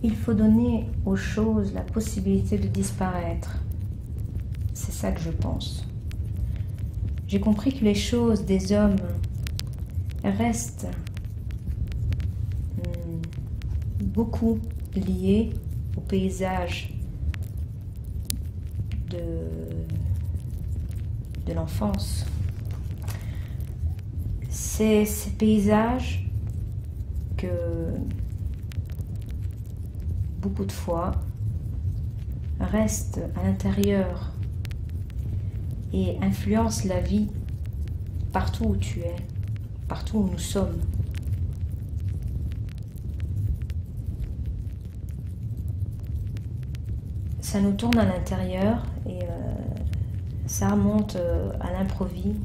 Il faut donner aux choses la possibilité de disparaître. C'est ça que je pense. J'ai compris que les choses des hommes restent beaucoup liées au paysage de l'enfance. C'est ces paysages que beaucoup de fois restent à l'intérieur et influencent la vie partout où tu es, partout où nous sommes. Ça nous tourne à l'intérieur et ça remonte à l'improviste,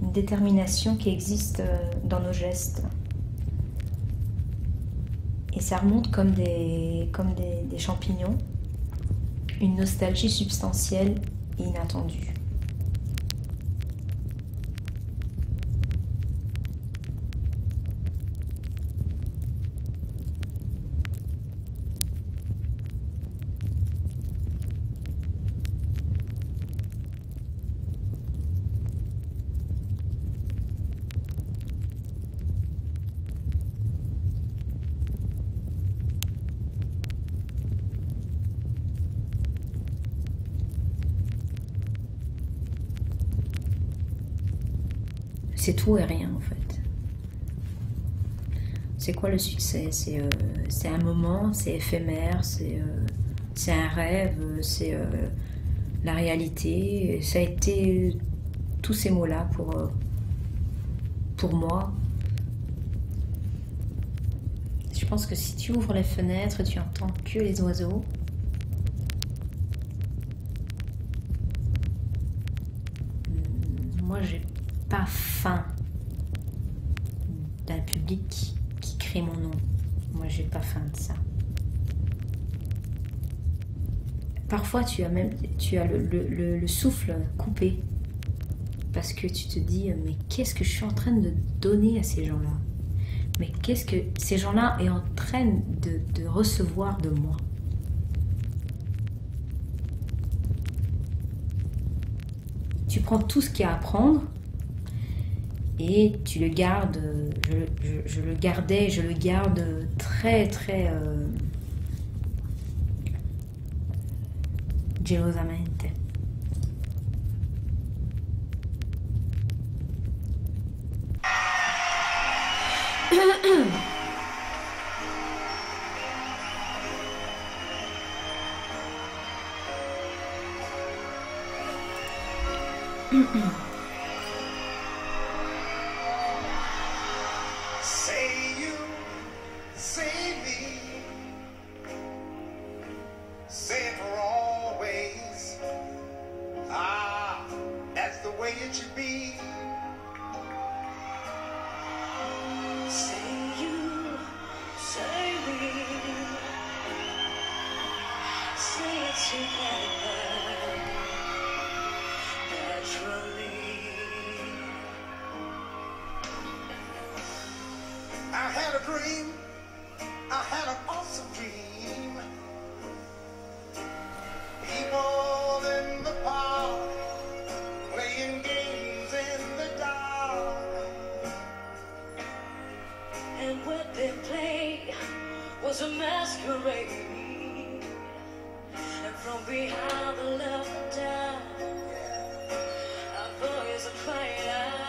une détermination qui existe dans nos gestes. Et ça remonte comme des champignons, une nostalgie substantielle et inattendue. C'est tout et rien en fait. C'est quoi le succès? C'est un moment, c'est éphémère, c'est un rêve, c'est la réalité. Ça a été tous ces mots-là pour moi. Je pense que si tu ouvres les fenêtres, tu entends que les oiseaux. Moi, j'ai pas faim d'un public qui crie mon nom. Moi, j'ai pas faim de ça. Parfois, tu as le souffle coupé parce que tu te dis mais qu'est-ce que je suis en train de donner à ces gens-là? Mais qu'est-ce que ces gens-là sont en train de recevoir de moi? Tu prends tout ce qu'il y a à prendre et tu le gardes, je le gardais, je le garde très très gelosamente. Say you, say me, say it for always. Ah, that's the way it should be. Say you, say me, say it together, naturally. I had a dream, I had an awesome dream. People in the park, playing games in the dark. And what they played was a masquerade. And from behind the laughter, our boys are crying out.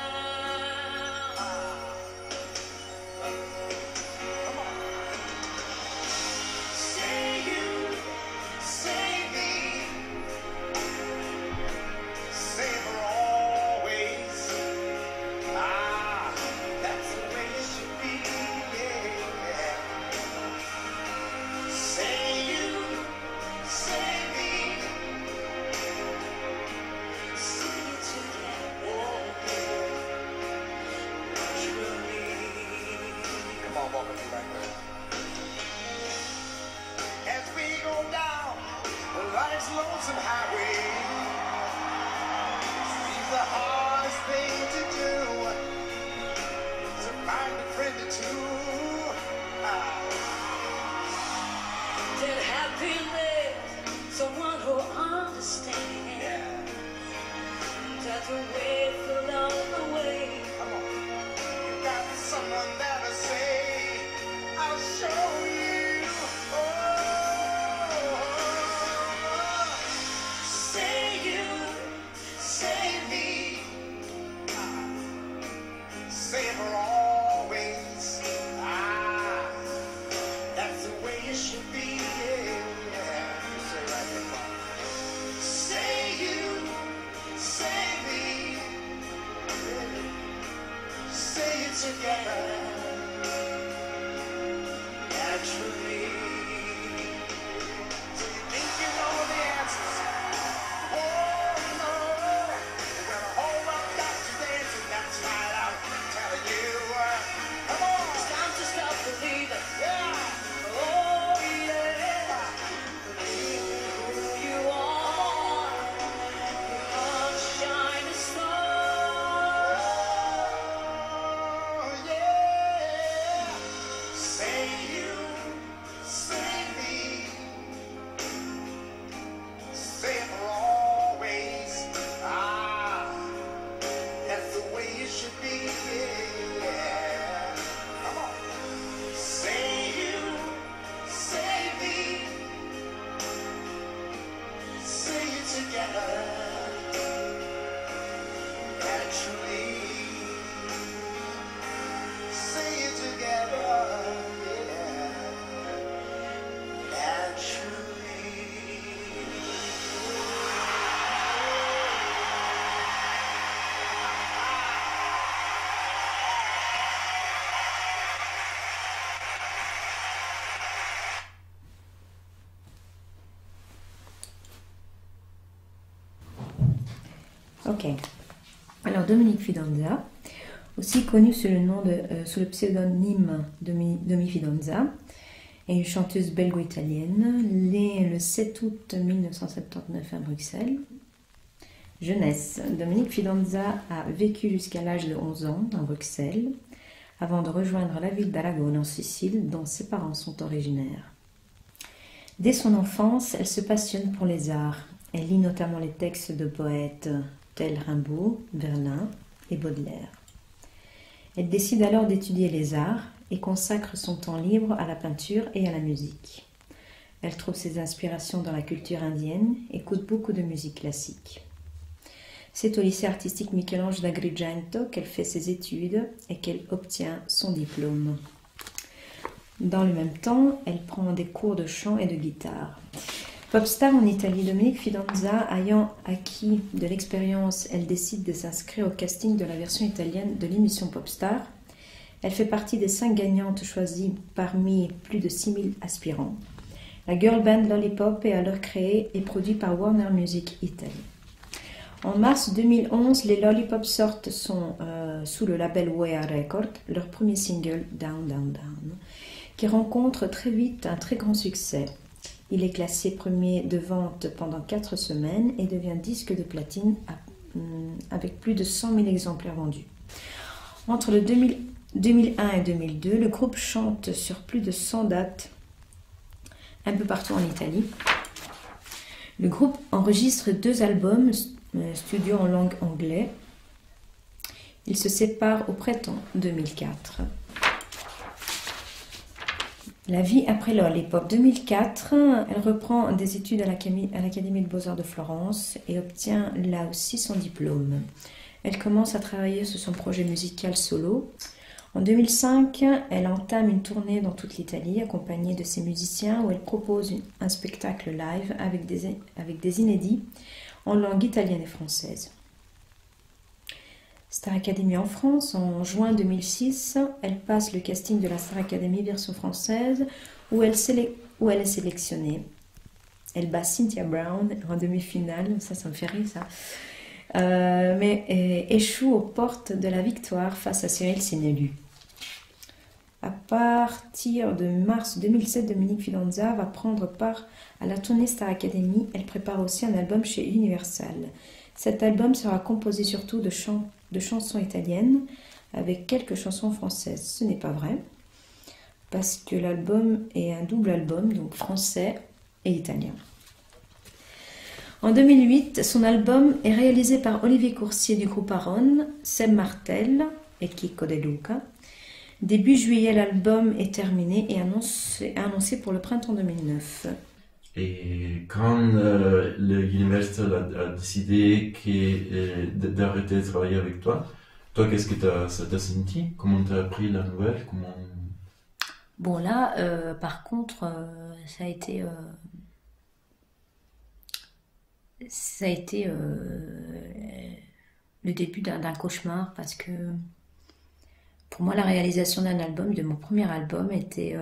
Say you, say me, say for always. Ah, that's the way it should be. Yeah. Say you, say me, Sing it together, naturally. come on, walk with me right there. As we go down life's lonesome highway, seems the hardest thing to do to find a friend or two. Ah. with someone who understands that the way for love away. Come on. You got someone that'll say, I'll show you. Oh, Say you, say me. Say it for always. Ah, that's the way it should be. Yeah. Say right there, Paul. Say you, say me. Say it together. Naturally. So you think you know the answers? Oh no. Well, a whole lot got to dance, and that's right. I'm telling you. Come on. it's time to stop believing. Yeah. Oh yeah, believe in who you are. Your heart shine a star. Oh, yeah. Say you, say me. Say it for always. Ah, that's the way it should be. Yeah. Come on. Say you, say me. Say it together. Naturally. Say it together. Yeah. Naturally. Ok. Alors Dominique Fidanza, aussi connue sous le nom sous le pseudonyme Domi Fidanza, est une chanteuse belgo-italienne, née le 7 août 1979 à Bruxelles. Jeunesse. Dominique Fidanza a vécu jusqu'à l'âge de 11 ans à Bruxelles, avant de rejoindre la ville d'Aragone en Sicile, dont ses parents sont originaires. Dès son enfance, elle se passionne pour les arts. Elle lit notamment les textes de poètes tels Rimbaud, Verlaine et Baudelaire. Elle décide alors d'étudier les arts et consacre son temps libre à la peinture et à la musique. Elle trouve ses inspirations dans la culture indienne, écoute beaucoup de musique classique. C'est au lycée artistique Michel-Ange d'Agrigento qu'elle fait ses études et qu'elle obtient son diplôme. Dans le même temps, elle prend des cours de chant et de guitare. Popstar en Italie, Dominique Fidanza ayant acquis de l'expérience, elle décide de s'inscrire au casting de la version italienne de l'émission Popstar. Elle fait partie des 5 gagnantes choisies parmi plus de 6000 aspirants. La girl band Lollipop est alors créée et produite par Warner Music Italy. En mars 2011, les Lollipop sortent sous le label Wea Records leur premier single Down Down Down, qui rencontre très vite un très grand succès. Il est classé premier de vente pendant 4 semaines et devient disque de platine avec plus de 100 000 exemplaires vendus. Entre le 2001 et 2002, le groupe chante sur plus de 100 dates un peu partout en Italie. Le groupe enregistre 2 albums studio en langue anglaise. Il se sépare au printemps 2004. La vie après Lollipop. 2004, elle reprend des études à l'Académie de Beaux-Arts de Florence et obtient là aussi son diplôme. Elle commence à travailler sur son projet musical solo. En 2005, elle entame une tournée dans toute l'Italie accompagnée de ses musiciens où elle propose un spectacle live avec des inédits en langue italienne et française. Star Academy en France, en juin 2006, elle passe le casting de la Star Academy version française où elle est sélectionnée. Elle bat Cynthia Brown en demi-finale, ça me fait rire ça, mais échoue aux portes de la victoire face à Cyril Sénélu. À partir de mars 2007, Dominique Fidanza va prendre part à la tournée Star Academy. Elle prépare aussi un album chez Universal. Cet album sera composé surtout de chansons italiennes avec quelques chansons françaises. Ce n'est pas vrai, parce que l'album est un double album, donc français et italien. En 2008, son album est réalisé par Olivier Coursier du groupe Aron, Seb Martel et Chico De Luca. Début juillet, l'album est terminé et annoncé pour le printemps 2009. Et quand Universal a décidé d'arrêter de travailler avec toi, qu'est-ce que ça t'a senti? Comment t'as appris la nouvelle? Bon là, par contre, ça a été le début d'un cauchemar parce que pour moi la réalisation d'un album, de mon premier album, était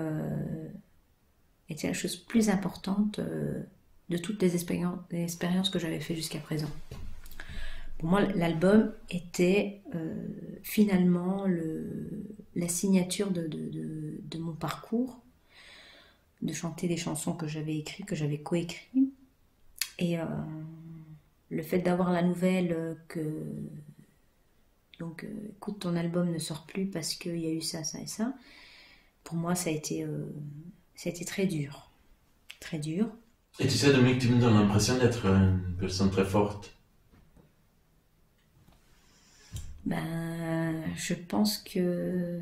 la chose plus importante de toutes les expériences que j'avais fait jusqu'à présent. Pour moi, l'album était finalement la signature de mon parcours, de chanter des chansons que j'avais écrites, que j'avais coécrites. Et le fait d'avoir la nouvelle écoute, ton album ne sort plus parce qu'il y a eu ça, ça et ça, pour moi, ça a été très dur. Très dur. Et tu sais, Dominique, tu me donnes l'impression d'être une personne très forte. Ben, je pense que